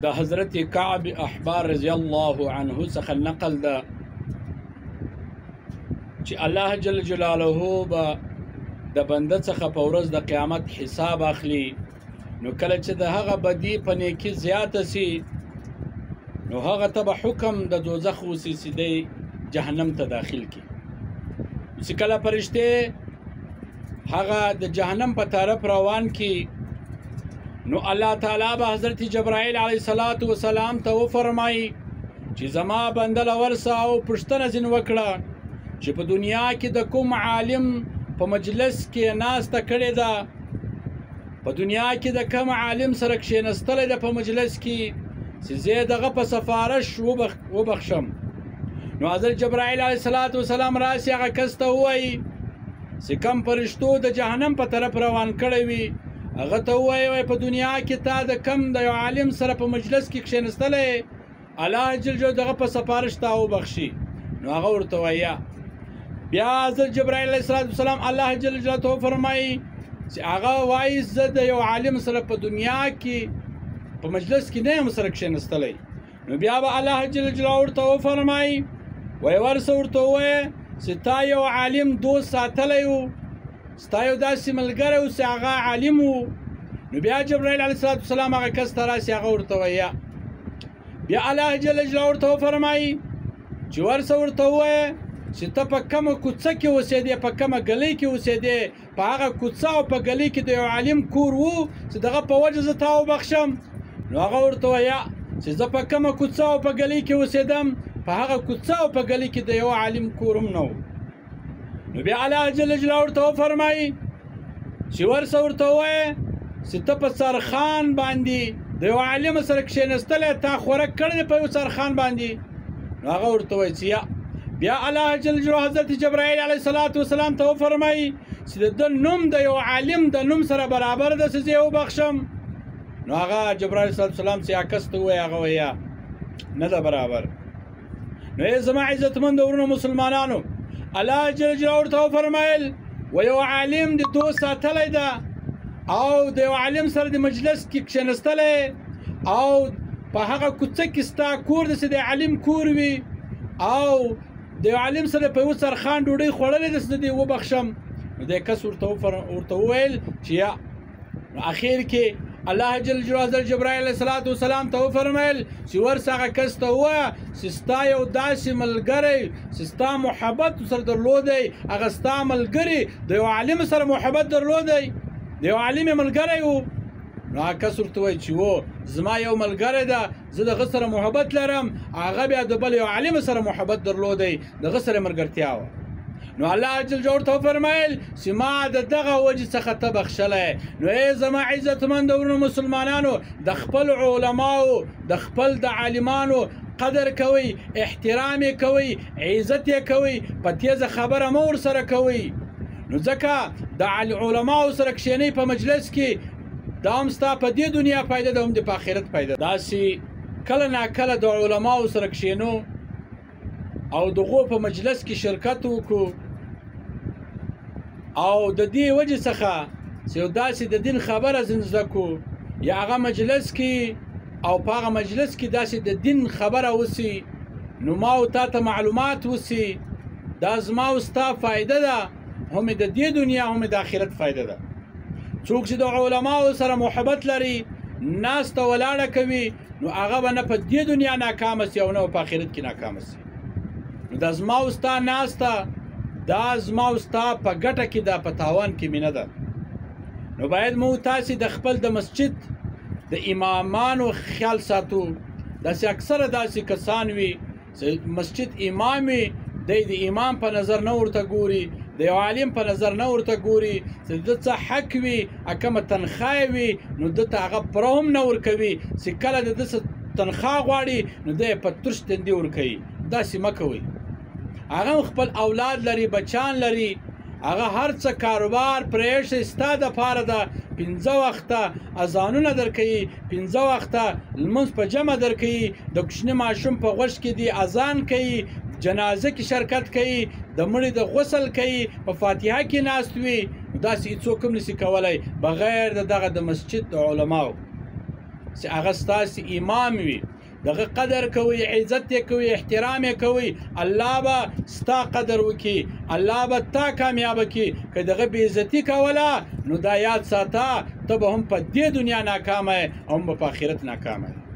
د حضرت کعب احبار رضی الله عنه څخه نقل ده چې الله جل جلاله به د بنده څخه په ورځ د قیامت حساب اخلي. نو کله چې د هغه بدی په نیکی زیاته سي نو هغه ته به حکم د دوزخ وسي سیدی جهنم ته داخل کی. چې کله فرشته هغه د جهنم په طرف روان کی نو الله تعالی به حضرت جبرائیل علیه السلام ته وفرمایي چې زما بنده لورسه او پوښتنه ځین وکړه چې په دنیا کې د کوم عالم په مجلس کې ناسته کړې ده، په دنیا کې د کوم عالم سره کښېنستلی ده په مجلس کې چې زه دغه په سفارش وبخشم. نو حضرت جبرائیل علیه السلام راسي هغه کس ته ووایي چې کم فرشتو د جهنم په طرف روان کړی وي هغه ته ووایي په دنیا کې تا د کم د یو عالم سره په مجلس کې کښېنستلی الله جل جلاله دغه په سفارش تا وبخشي. نو هغه ورته وایي بیا حضرت جبرائیل علیه السلام الله جل جلاله ته وفرمایي چې هغه وایي زه د یو عالم سره په دنیا کې په مجلس کې نه یم سره کښېنستلی. نو بیا به الله جل جلاله ورته وفرمایي وایي ورسه ورته ووایه چې تا یو عالم دوست ساتلی و، ستا یو داسې ملګری و چې هغه عالم و. نو بیا جبرائیل علیه السلام هغه کس ته راسي هغه ورته وایه بیا الله جل جلاله ورته وفرمایي چې ورسه ورته ووایه چې ته په کومه کوڅه کې اوسېدې، په کومه ګلۍ کې اوسېدې، په هغه کوڅه او په ګلۍ کې د یو عالم کور و چې دغه په وجه زه تا وبخشم. نو هغه ورته وایه چې زه په کومه کوڅه او په ګلۍ کې اوسېدم، په هغه کوڅه او په ګلۍ کې د یو عالم کور هم نه و. نو بیا الله جل جلاله ورته وفرمایي چې ورسه ورته ووایه چې ته په سرخان باندې د یو عالم سره کښېنستلی، تا خوراک کړی دی په یو سرخان باندې. نو هغه ورته وایي چې یا. بیا الله جل جلاله حضرت جبرائیل علیه السلام ته وفرمایي چې د ده نوم د یو عالم د نوم سره برابر ده چې زه یې وبخشم. نو هغه جبرائیل علیه السلام چې عکس ته ووایي هغه وایي نه ده برابر. نو ای زما عزتمند ورونو مسلمانانو، الله جل جلاله ورته وفرمایل و یو عالم د دوست ساتلی ده او د یو عالم سره د مجلس کې کښېنستلی او په هغه کوڅه کې ستا کور ده چې د عالم کور وي او د یو عالم سره په یو سرخان ډوډۍ خوړلې ده چې زه دې وبخشم. نو دې کس ورته وویل چې یا. نو اخر کې الله جل جلاله حضرت جبرائیل علیه السلام ته وفرمایل چې ورسه هغه کس ته ووایه چې ستا یو داسې ملګری چې ستا محبت سره درلودی، هغه ستا ملګري د یو عالم سره محبت درلودی، د یو عالم ملګری و. نو هغه کس ورته وایي چې و زما یو ملګری ده، زه د هغه سره محبت لرم، هغه بیا د بل یو عالم سره محبت درلودی، د هغه سره ملګرتیا وه. نو الله جل جلاله ورته وفرمایل چې ما د دغه وجې څخه ته بخښلی. نو ای زما عزتمند ورونو مسلمانانو، د خپل علماو د خپل د عالمانو قدر کوئ، احترام یې کوئ، عزت یې کوئ، په تیزه خبره مه ورسره کوئ. نو ځکه د علماو سره کښېنئ په مجلس کې دا هم ستا په دې دنیا فایده ده هم د په آخرت فایده ده. داسې کله ناکله د علماو سره کښېنو او دغو په مجلس کې شرکت وکړو او د دې وجې څخه چې یو داسې د دین خبره ځین زده کړو یا هغه مجلس کې او په هغه مجلس کې داسې د دین خبره وسي نو ما او تا ته معلومات وسي، دا زما او ستا فایده ده، هم د دې دنیا هم د آخرت فایده ده. څوک چې د علماو سره محبت لري، ناسته ولاړه کوي، نو هغه به نه په دې دنیا ناکامه سي او نه په آخرت کې ناکامه سي. نو دا زما او ستا ناسته دا زما او ستا په ګټه کې ده، په تاوان کې مې نه ده. نو باید مو تاسې د خپل د مسجد د امامانو خیال ساتو. داسې اکثره داسې کسان وي چې مسجد امام وي، دی د امام په نظر نه ورته ګوري، د یو عالم په نظر نه ورته ګوري، چې د څه حق وي کومه تنخواه وي نو ده ته هغه پوره هم نه ورکوي، چې کله د ده څه تنخواه غواړي نو دی یې په ترش تندي ورکوي. داسې مه کوئ. هغه خپل اولاد لري، بچان لري، هغه هر څه کاروبار پرېښی ستا دپاره ده، 5 وخته اذانونه درکوي، 5 وخته لمونځ په جمع درکوي، د کوچني ماشوم په غوږ کې دې اذان کوي، جنازه کې شرکت کوي، د مړي د غسل کوي، په فاتحه کې ناست وي. داسې هېڅوک هم نشي کولی بغیر د دغه د مسجد د علماو. چې هغه ستاسې امام وي دغه قدر کوي عزت یې کوي احترام یې کوي الله به ستا قدر وکړي الله به تا کامیابه کړي که دغه بېعزتي کوله نو دا یاد ساته ته به هم په دې دنیا ناکامه یې او هم به په آخرت ناکامه یې